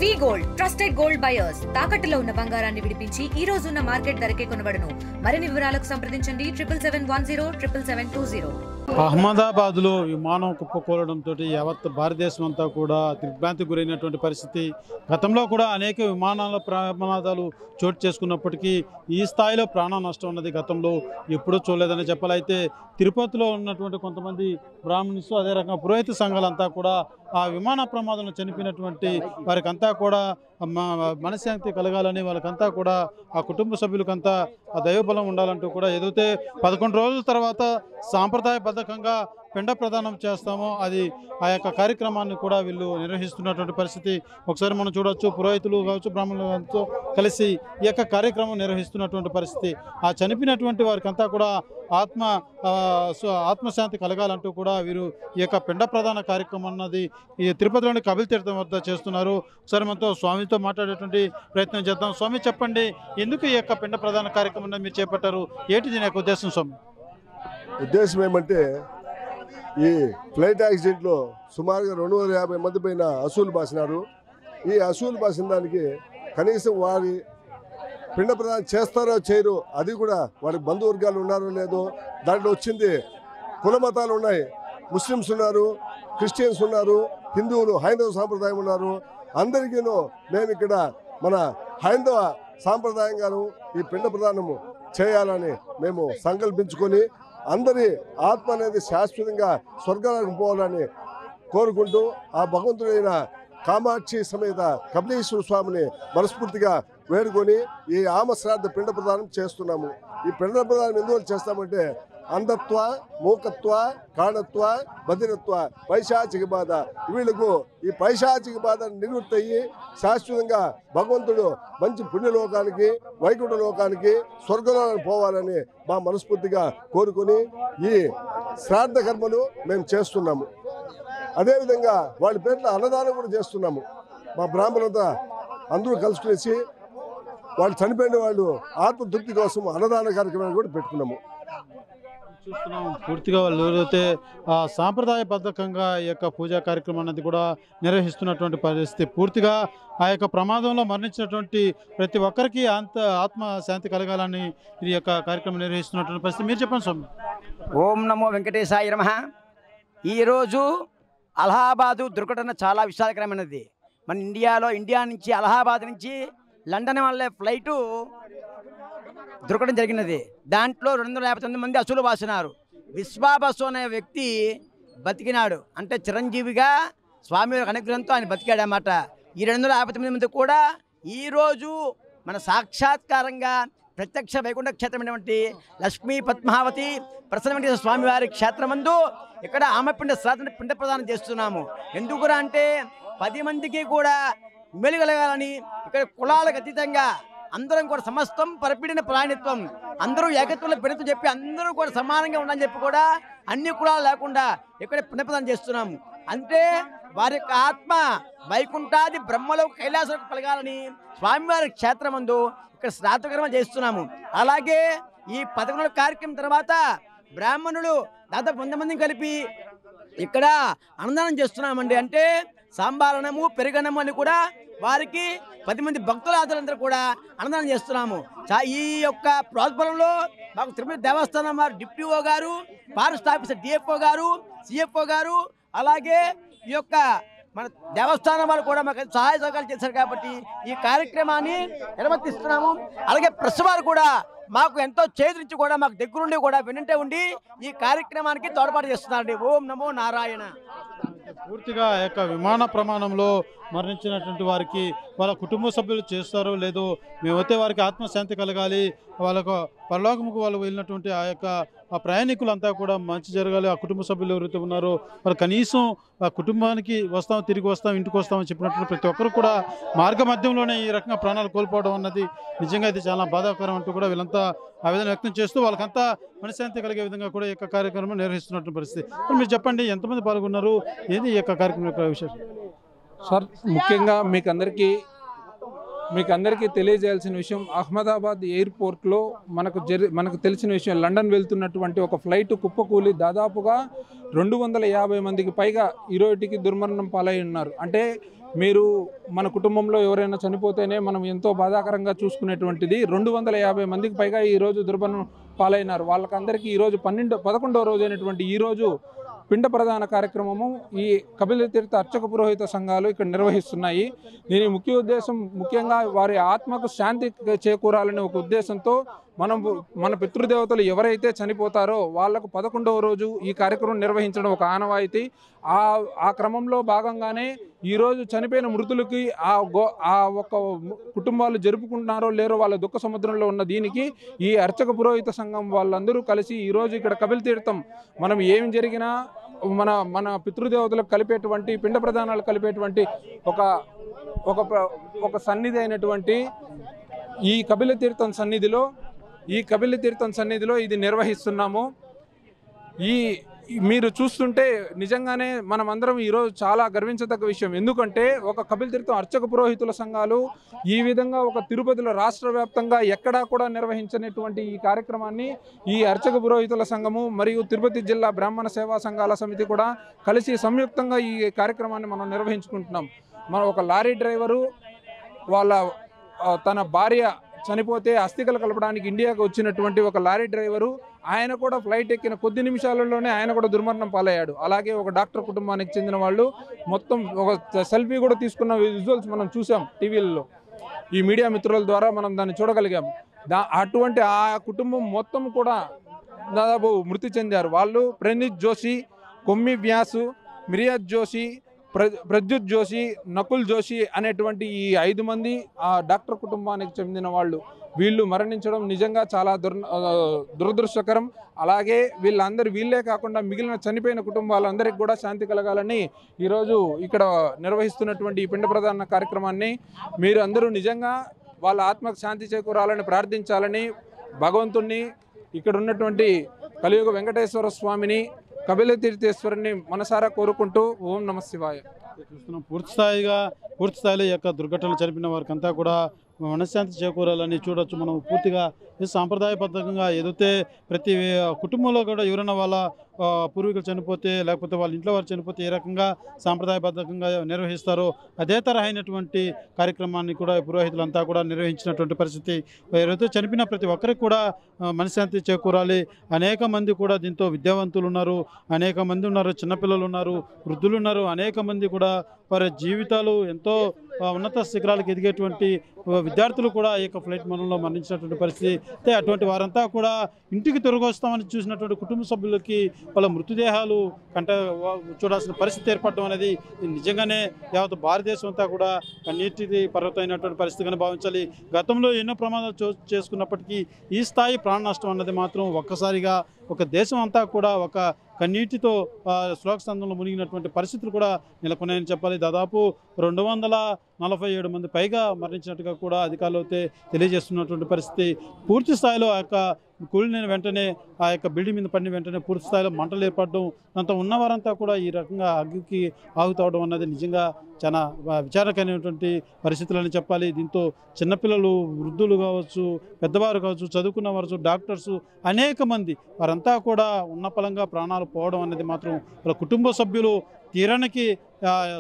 వి gold trusted gold buyers తాకట్టులో ఉన్న బంగారాన్ని విడిపించి ఈ రోజు ఉన్న మార్కెట్ ధరకే కొనబడును. మరిన్ని వివరాలకు సంప్రదించండి 77107720. అహ్మదాబాద్లో విమానం కుప్పకూలడంతో యావత్ భారతదేశం అంతా కూడా దిగ్భ్రాంతికి గురైనటువంటి పరిస్థితి. గతంలో కూడా అనేక విమానాల ప్రమాదాలు చోటు చేసుకున్నప్పటికీ ఈ స్థాయిలో ప్రాణ నష్టం ఉన్నది గతంలో ఎప్పుడూ చూడలేదని చెప్పాలి. అయితే తిరుపతిలో ఉన్నటువంటి కొంతమంది బ్రాహ్మణ్స్ అదే రకంగా పురోహిత సంఘాలంతా కూడా ఆ విమాన ప్రమాదంలో చనిపోయినటువంటి వారికంతా కూడా మనశ్శాంతి కలగాలని వాళ్ళకంతా కూడా ఆ కుటుంబ సభ్యులకంతా ఆ దైవబలం ఉండాలంటూ కూడా ఏదైతే 11 రోజుల తర్వాత సాంప్రదాయబద్ధంగా పిండ ప్రదానం చేస్తామో అది ఆ యొక్క కార్యక్రమాన్ని కూడా వీళ్ళు నిర్వహిస్తున్నటువంటి పరిస్థితి ఒకసారి మనం చూడవచ్చు. పురోహితులు కావచ్చు, బ్రాహ్మణులతో కలిసి ఈ యొక్క కార్యక్రమం నిర్వహిస్తున్నటువంటి పరిస్థితి. ఆ చనిపోయినటువంటి వారికంతా కూడా ఆత్మశాంతి కలగాలంటూ కూడా వీరు ఈ యొక్క పిండ ప్రదాన కార్యక్రమం అన్నది ఈ తిరుపతిలోని కపిల తీర్థం వద్ద చేస్తున్నారు. ఒకసారి మనతో స్వామితో మాట్లాడేటువంటి ప్రయత్నం చేద్దాం. స్వామి చెప్పండి, ఎందుకు ఈ యొక్క పిండ ప్రదాన కార్యక్రమం మీరు చేపట్టారు? ఏంటి దీని యొక్క ఉద్దేశం స్వామి? ఉద్దేశం ఏమంటే ఈ ఫ్లైట్ యాక్సిడెంట్లో సుమారుగా 250 మంది పైన అసూలు బాసినారు. ఈ అసూలు బాసిన దానికి కనీసం వారి పిండ ప్రదానం చేస్తారో చేయరు, అది కూడా వారి బంధువర్గాలు ఉన్నారో లేదో. దాంట్లో వచ్చింది కుల మతాలు ఉన్నాయి, ముస్లిమ్స్ ఉన్నారు, క్రిస్టియన్స్ ఉన్నారు, హిందువులు హైందవ సాంప్రదాయం ఉన్నారు. అందరికీను మేము ఇక్కడ మన హైందవ సాంప్రదాయంగాను ఈ పిండ ప్రదానము చేయాలని మేము సంకల్పించుకొని అందరి ఆత్మ అనేది శాశ్వతంగా స్వర్గాలకు పోవాలని కోరుకుంటూ ఆ భగవంతుడైన కామాక్షి సమేత కపిలేశ్వర స్వామిని మనస్ఫూర్తిగా వేడుకొని ఈ ఆమ శ్రాద్ధ పిండ ప్రదానం చేస్తున్నాము. ఈ పిండ ప్రదానం ఎందువల్ల చేస్తామంటే అంధత్వ, మూకత్వ, కాణత్వ, బధిరత్వ, పైశాచిక బాధ, వీళ్ళకు ఈ పైశాచిక బాధ నివృత్తి అయ్యి శాశ్వతంగా భగవంతుడు మంచి పుణ్యలోకానికి, వైకుంఠ లోకానికి, స్వర్గలోకానికి పోవాలని మా మనస్ఫూర్తిగా కోరుకొని ఈ శ్రాద్ధ కర్మలు మేము చేస్తున్నాము. అదేవిధంగా వాళ్ళ పేర్ల అన్నదానం కూడా చేస్తున్నాము. మా బ్రాహ్మణులతో అందరూ కలుసుకునేసి వాళ్ళు చనిపోయిన వాళ్ళు ఆత్మతృప్తి కోసం అన్నదాన కార్యక్రమాన్ని కూడా పెట్టుకున్నాము. చూస్తున్నాం పూర్తిగా వాళ్ళు ఎవరైతే సాంప్రదాయబద్ధంగా ఈ యొక్క పూజా కార్యక్రమం అనేది కూడా నిర్వహిస్తున్నటువంటి పరిస్థితి. పూర్తిగా ఆ యొక్క ప్రమాదంలో మరణించినటువంటి ప్రతి ఒక్కరికి ఆత్మ శాంతి కలగాలని ఈ యొక్క కార్యక్రమం నిర్వహిస్తున్నటువంటి పరిస్థితి. మీరు చెప్పండి స్వామి. ఓం నమో వెంకటేశాయ నమః. ఈరోజు అలహాబాదు దుర్ఘటన చాలా విషాదకరమైనది. మన ఇండియా నుంచి అలహాబాద్ నుంచి లండన్ వల్లే ఫ్లైటు దుర్ఘటన జరిగినది. దాంట్లో 259 మంది అసూలు బాసినారు. విశ్వాబసు అనే వ్యక్తి బతికినాడు, అంటే చిరంజీవిగా స్వామివారి అనుగ్రహంతో ఆయన బతికాడన్నమాట. ఈ 259 మంది కూడా ఈరోజు మన సాక్షాత్కారంగా ప్రత్యక్ష వైకుంఠ క్షేత్రమైనటువంటి లక్ష్మీ పద్మావతి ప్రసన్న వెంకటేశ్వర స్వామివారి క్షేత్రమందు ఇక్కడ ఆమెపిండ శ్రాద్ధ పిండ ప్రదానం చేస్తున్నాము. ఎందుకురా అంటే 10 మందికి కూడా మేలు కలగాలని, ఇక్కడ కులాలకు అతీతంగా అందరం కూడా సమస్తం పరపీడిన ప్రాణిత్వం, అందరూ ఏకత్వంలో పెడుతూ చెప్పి అందరూ కూడా సమానంగా ఉండాలని చెప్పి కూడా అన్ని కులాలు లేకుండా ఇక్కడ పుణ్యప్రదానం చేస్తున్నాము. అంటే వారి యొక్క ఆత్మ వైకుంఠాది బ్రహ్మలో కైలాసకు కలగాలని స్వామివారి క్షేత్రమందు ఇక్కడ శ్రాద్ధకర్మ చేస్తున్నాము. అలాగే ఈ 11 కార్యక్రమం తర్వాత బ్రాహ్మణులు దాదాపు 100 మందిని కలిపి ఇక్కడ అన్నదానం చేస్తున్నామండి. అంటే సాంబారణము, పెరుగన్నము అని కూడా వారికి 10 మంది భక్తుల ఆధారంతో కూడా అన్నదానం చేస్తున్నాము. ఈ యొక్క ప్రోత్బలంలో మాకు తిరుపతి దేవస్థానం వారు డిప్యూఓ గారు, ఫారెస్ట్ ఆఫీసర్ డిఎఫ్ఓ గారు, సిఎఫ్ఓ గారు, అలాగే ఈ యొక్క మన దేవస్థానం వాళ్ళు కూడా మాకు సహాయ సహకారాలు చేశారు. కాబట్టి ఈ కార్యక్రమాన్ని నిర్వర్తిస్తున్నాము. అలాగే ప్రెస్ వారు కూడా మాకు ఎంతో చేతురించి కూడా మాకు దగ్గరుండి కూడా వెనుంటే ఉండి ఈ కార్యక్రమానికి తోడ్పాటు చేస్తున్నారండి. ఓం నమో నారాయణ. పూర్తిగా ఆ యొక్క విమాన ప్రమాణంలో మరణించినటువంటి వారికి వాళ్ళ కుటుంబ సభ్యులు చేస్తారో లేదో, మేమైతే వారికి ఆత్మశాంతి కలగాలి, వాళ్ళకు పరలోకముకు వాళ్ళు వెళ్ళినటువంటి ఆ యొక్క ఆ ప్రయాణికులంతా కూడా మంచి జరగాలి. ఆ కుటుంబ సభ్యులు ఎవరైతే ఉన్నారో వాళ్ళు కనీసం ఆ కుటుంబానికి వస్తాం, తిరిగి వస్తాం, ఇంటికి వస్తామని చెప్పినటువంటి ప్రతి ఒక్కరు కూడా మార్గ మధ్యంలోనే ఈ రకంగా ప్రాణాలు కోల్పోవడం అన్నది నిజంగా ఇది చాలా బాధాకరం అంటూ కూడా వీళ్ళంతా ఆవేదన వ్యక్తం చేస్తూ వాళ్ళకంతా మనశ్శాంతి కలిగే విధంగా కూడా ఈ యొక్క కార్యక్రమం నిర్వహిస్తున్నటువంటి పరిస్థితి. మీరు చెప్పండి, ఎంతమంది పాల్గొన్నారు, ఏది ఈ యొక్క కార్యక్రమం యొక్క విశేషం? సార్, ముఖ్యంగా మీకు అందరికీ తెలియజేయాల్సిన విషయం, అహ్మదాబాద్ ఎయిర్పోర్ట్లో మనకు తెలిసిన విషయం, లండన్ వెళ్తున్నటువంటి ఒక ఫ్లైట్ కుప్పకూలి దాదాపుగా 250 మందికి పైగా ఈరోజుకి దుర్మరణం పాలై ఉన్నారు. అంటే మీరు మన కుటుంబంలో ఎవరైనా చనిపోతేనే మనం ఎంతో బాధాకరంగా చూసుకునేటువంటిది 250 మందికి పైగా ఈరోజు దుర్మరణం పాలైనారు. వాళ్ళకందరికీ ఈరోజు 11వ రోజు అయినటువంటి ఈరోజు పిండ ప్రదాన కార్యక్రమము ఈ కపిల తీర్థ అర్చక పురోహిత సంఘాలు ఇక్కడ నిర్వహిస్తున్నాయి. దీని ముఖ్య ఉద్దేశం ముఖ్యంగా వారి ఆత్మకు శాంతి చేకూరాలనే ఒక ఉద్దేశంతో మన పితృదేవతలు ఎవరైతే చనిపోతారో వాళ్లకు 11వ రోజు ఈ కార్యక్రమం నిర్వహించడం ఒక ఆనవాయితీ. ఆ క్రమంలో భాగంగానే ఈరోజు చనిపోయిన మృతులకి ఆ ఒక కుటుంబాలు జరుపుకుంటున్నారో లేరో వాళ్ళ దుఃఖ సముద్రంలో ఉన్న దీనికి ఈ అర్చక పురోహిత సంఘం వాళ్ళందరూ కలిసి ఈరోజు ఇక్కడ కపిల తీర్థం మనం ఏం జరిగినా మన పితృదేవతలకు కలిపేటువంటి పిండ ప్రదానాలు కలిపేటువంటి ఒక సన్నిధి అయినటువంటి ఈ కపిల తీర్థం సన్నిధిలో ఇది నిర్వహిస్తున్నాము. మీరు చూస్తుంటే నిజంగానే మనమందరం ఈరోజు చాలా గర్వించదగ్గ విషయం. ఎందుకంటే ఒక కపిల తీర్థం అర్చక పురోహితుల సంఘాలు ఈ విధంగా ఒక తిరుపతిలో రాష్ట్ర వ్యాప్తంగా ఎక్కడా కూడా నిర్వహించినటువంటి ఈ కార్యక్రమాన్ని ఈ అర్చక పురోహితుల సంఘము మరియు తిరుపతి జిల్లా బ్రాహ్మణ సేవా సంఘాల సమితి కూడా కలిసి సంయుక్తంగా ఈ కార్యక్రమాన్ని మనం నిర్వహించుకుంటున్నాం. ఒక లారీ డ్రైవరు తన భార్య చనిపోతే అస్థికలు కలపడానికి ఇండియాకు వచ్చినటువంటి ఒక లారీ డ్రైవరు ఆయన కూడా ఫ్లైట్ ఎక్కిన కొద్ది నిమిషాలలోనే ఆయన కూడా దుర్మరణం పాలయ్యాడు. అలాగే ఒక డాక్టర్ కుటుంబానికి చెందిన వాళ్ళు మొత్తం ఒక సెల్ఫీ కూడా తీసుకున్న విజువల్స్ మనం చూసాం టీవీలలో. ఈ మీడియా మిత్రుల ద్వారా మనం దాన్ని చూడగలిగాము. అటువంటి ఆ కుటుంబం మొత్తం కూడా దాదాపు మృతి చెందారు. వాళ్ళు ప్రణీత్ జోషి, కొమ్మి వ్యాసు, మిరియాజ్ జోషి, ప్రద్యుత్ జోషి, నకుల్ జోషి అనేటువంటి ఈ 5 మంది ఆ డాక్టర్ కుటుంబానికి చెందిన వాళ్ళు. వీళ్ళు మరణించడం నిజంగా చాలా దురదృష్టకరం. అలాగే వీళ్ళే కాకుండా మిగిలిన చనిపోయిన కుటుంబాలందరికీ కూడా శాంతి కలగాలని ఈరోజు ఇక్కడ నిర్వహిస్తున్నటువంటి ఈ పిండ ప్రదాన కార్యక్రమాన్ని మీరు అందరూ నిజంగా వాళ్ళ ఆత్మకు శాంతి చేకూరాలని ప్రార్థించాలని భగవంతుణ్ణి, ఇక్కడ ఉన్నటువంటి కలియుగ వెంకటేశ్వర స్వామిని, కపిల తీర్థేశ్వరుని మనసారా కోరుకుంటూ ఓం నమ శివాయ. చూస్తున్నాం పూర్తి స్థాయిలో ఈ యొక్క దుర్ఘటనలు జరిపిన వారికంతా కూడా మనశ్శాంతి చేకూరాలని చూడొచ్చు. మనం పూర్తిగా సాంప్రదాయబద్ధంగా ఏదైతే ప్రతి కుటుంబంలో కూడా ఎవరైనా వాళ్ళ పూర్వీకులు చనిపోతే లేకపోతే వాళ్ళ ఇంట్లో వారు చనిపోతే ఏ రకంగా సాంప్రదాయబద్ధంగా నిర్వహిస్తారో అదే తరహైనటువంటి కార్యక్రమాన్ని కూడా పురోహితులంతా కూడా నిర్వహించినటువంటి పరిస్థితి. ఎవరైతే చనిపోయిన ప్రతి ఒక్కరికి కూడా మనశ్శాంతి చేకూరాలి. అనేక మంది కూడా దీంతో విద్యావంతులు ఉన్నారు, అనేక మంది ఉన్నారు, చిన్నపిల్లలు ఉన్నారు, వృద్ధులు ఉన్నారు, అనేక మంది కూడా వారి జీవితాలు ఎంతో ఉన్నత శిఖరాలకు ఎదిగేటువంటి విద్యార్థులు కూడా ఈ యొక్క ఫ్లైట్ మరణంలో మరణించినటువంటి పరిస్థితి. అటువంటి వారంతా కూడా ఇంటికి తిరిగి వస్తామని చూసినటువంటి కుటుంబ సభ్యులకి వాళ్ళ మృతదేహాలు చూడాల్సిన పరిస్థితి ఏర్పడడం అనేది నిజంగానే యావత్ భారతదేశం అంతా కూడా కన్నీటి పర్వతమైనటువంటి పరిస్థితిగానే భావించాలి. గతంలో ఎన్నో ప్రమాదాలు చేసుకున్నప్పటికీ ఈ స్థాయి ప్రాణ నష్టం అన్నది మాత్రం ఒక్కసారిగా ఒక దేశం అంతా కూడా ఒక కన్నీటితో శ్లోకస్తంభంలో మునిగినటువంటి పరిస్థితులు కూడా నెలకొన్నాయని చెప్పాలి. దాదాపు 247 మంది పైగా మరణించినట్టుగా కూడా అధికారులు అయితే తెలియజేస్తున్నటువంటి పరిస్థితి. పూర్తి స్థాయిలో ఆ యొక్క కూలిన వెంటనే ఆ యొక్క బిల్డింగ్ మీద పడిన వెంటనే పూర్తి స్థాయిలో మంటలు ఏర్పడడం, దాంతో ఉన్నవారంతా కూడా ఈ రకంగా అగ్గికి ఆగుతవడం అన్నది నిజంగా చాలా విచారకరమైనటువంటి పరిస్థితులని చెప్పాలి. దీంతో చిన్నపిల్లలు, వృద్ధులు కావచ్చు, పెద్దవారు కావచ్చు, చదువుకున్న వారు, డాక్టర్సు, అనేక మంది వారంతా కూడా ఉన్న పలంగా ప్రాణాలు పోవడం అనేది మాత్రం వాళ్ళ కుటుంబ సభ్యులు తీరానికి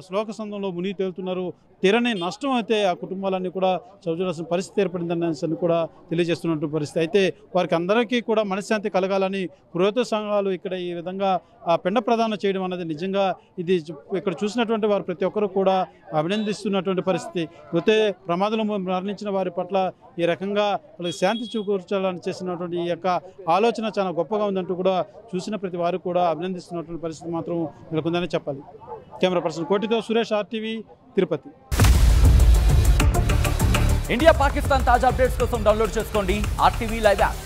శ్లోక సంఘంలో మునిగి తేలుతున్నారు. తీరని నష్టం అయితే ఆ కుటుంబాలన్నీ కూడా చదువులాల్సిన పరిస్థితి ఏర్పడిందని కూడా తెలియజేస్తున్నటువంటి పరిస్థితి. అయితే వారికి అందరికీ కూడా మనశ్శాంతి కలగాలని పురోహిత సంఘాలు ఇక్కడ ఈ విధంగా ఆ పిండ ప్రదానం చేయడం అనేది నిజంగా ఇది ఇక్కడ చూసినటువంటి వారు ప్రతి ఒక్కరు కూడా అభినందిస్తున్నటువంటి పరిస్థితి. అయితే ప్రమాదంలో మరణించిన వారి పట్ల ఈ రకంగా వాళ్ళకి శాంతి చేకూర్చాలని చేసినటువంటి ఈ యొక్క ఆలోచన చాలా గొప్పగా ఉందంటూ కూడా చూసిన ప్రతి వారు కూడా అభినందిస్తున్నటువంటి పరిస్థితి మాత్రం నెలకొందని చెప్పాలి. కెమెరా పర్సన్ కోటితో సురేష్, RTV, తిరుపతి. ఇండియా పాకిస్తాన్ తాజా అప్డేట్స్ కోసం డౌన్లోడ్ చేసుకోండి RTV లైవ్ యాప్.